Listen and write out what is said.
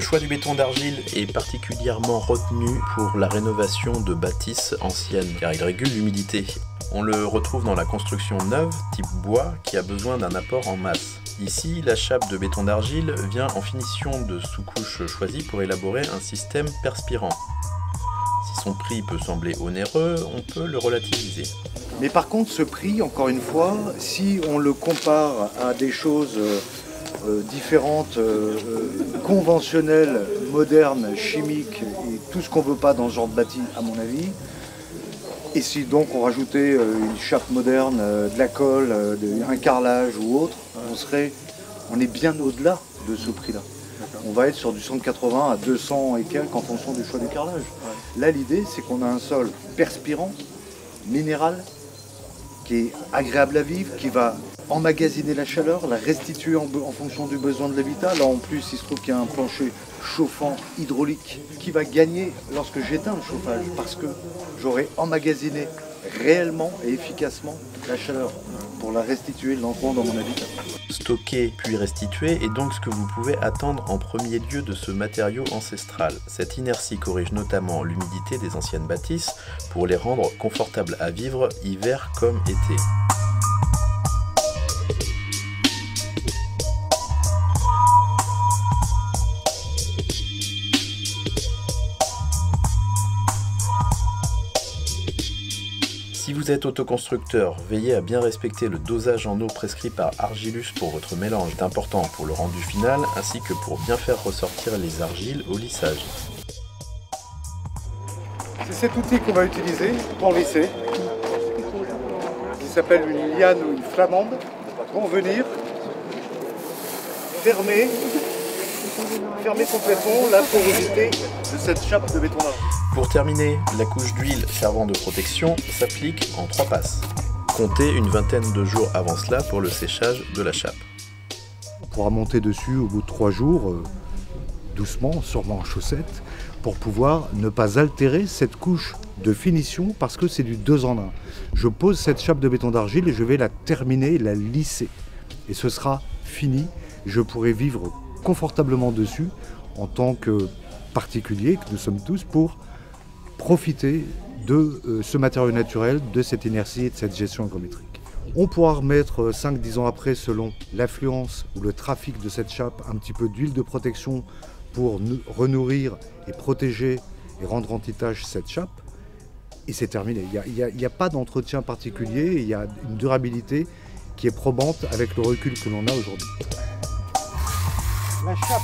choix du béton d'argile est particulièrement retenu pour la rénovation de bâtisses anciennes, car il régule l'humidité. On le retrouve dans la construction neuve, type bois, qui a besoin d'un apport en masse. Ici, la chape de béton d'argile vient en finition de sous-couche choisie pour élaborer un système perspirant. Si son prix peut sembler onéreux, on peut le relativiser. Mais par contre, ce prix, encore une fois, si on le compare à des choses différentes, conventionnelles, modernes, chimiques, et tout ce qu'on ne veut pas dans ce genre de bâti, à mon avis, et si donc on rajoutait une chape moderne, de la colle, un carrelage ou autre, on est bien au-delà de ce prix-là. On va être sur du 180 à 200 et quelques en fonction du choix du carrelage. Ouais. Là, l'idée, c'est qu'on a un sol perspirant, minéral, qui est agréable à vivre, qui va emmagasiner la chaleur, la restituer en fonction du besoin de l'habitat. Là, en plus, il se trouve qu'il y a un plancher chauffant hydraulique qui va gagner lorsque j'éteins le chauffage, parce que j'aurai emmagasiné réellement et efficacement la chaleur pour la restituer lentement dans mon habitat. Stocker puis restituer est donc ce que vous pouvez attendre en premier lieu de ce matériau ancestral. Cette inertie corrige notamment l'humidité des anciennes bâtisses pour les rendre confortables à vivre hiver comme été. Si vous êtes autoconstructeur, veillez à bien respecter le dosage en eau prescrit par Argilus pour votre mélange. C'est important pour le rendu final ainsi que pour bien faire ressortir les argiles au lissage. C'est cet outil qu'on va utiliser pour lisser, qui s'appelle une liane ou une flamande, pour venir fermer complètement la porosité de cette chape de béton d'argile. Pour terminer, la couche d'huile servant de protection s'applique en 3 passes. Comptez une vingtaine de jours avant cela pour le séchage de la chape. On pourra monter dessus au bout de 3 jours, doucement, sûrement en chaussettes, pour pouvoir ne pas altérer cette couche de finition parce que c'est du 2 en 1. Je pose cette chape de béton d'argile et je vais la terminer, la lisser. Et ce sera fini. Je pourrai vivre confortablement dessus en tant que particulier que nous sommes tous pour profiter de ce matériau naturel, de cette inertie et de cette gestion hygrométrique. On pourra remettre 5-10 ans après, selon l'affluence ou le trafic de cette chape, un petit peu d'huile de protection pour renourrir et protéger et rendre anti-tache cette chape. Et c'est terminé. Il n'y a pas d'entretien particulier, il y a une durabilité qui est probante avec le recul que l'on a aujourd'hui. La chape